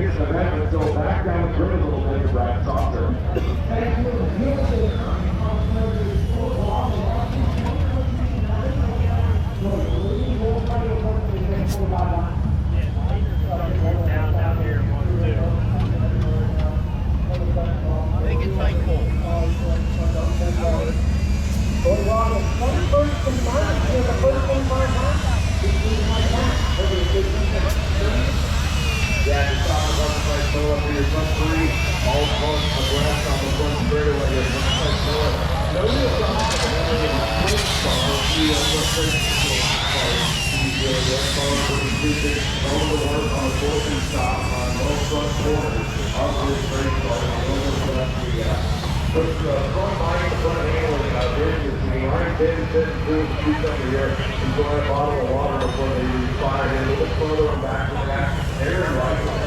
previous event, let's go back down the grid a little bit to Brad Softer. Down here, make it tight full. Going wrong at 21st and 9th, near the first thing my house, between my back, over the 15th. Yeah, just stop the front side slow up to your front three. All front abreast on the front straightaway, your front side slow. No real problem. All the work on the forcing stop on both front corners. Up to the straight car, put the front line, the front handling bridges. We aren't getting set and doing two stuff here. Enjoy a bottle of water before they fire in a little bit further and back to that. Aaron Wright.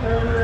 Turner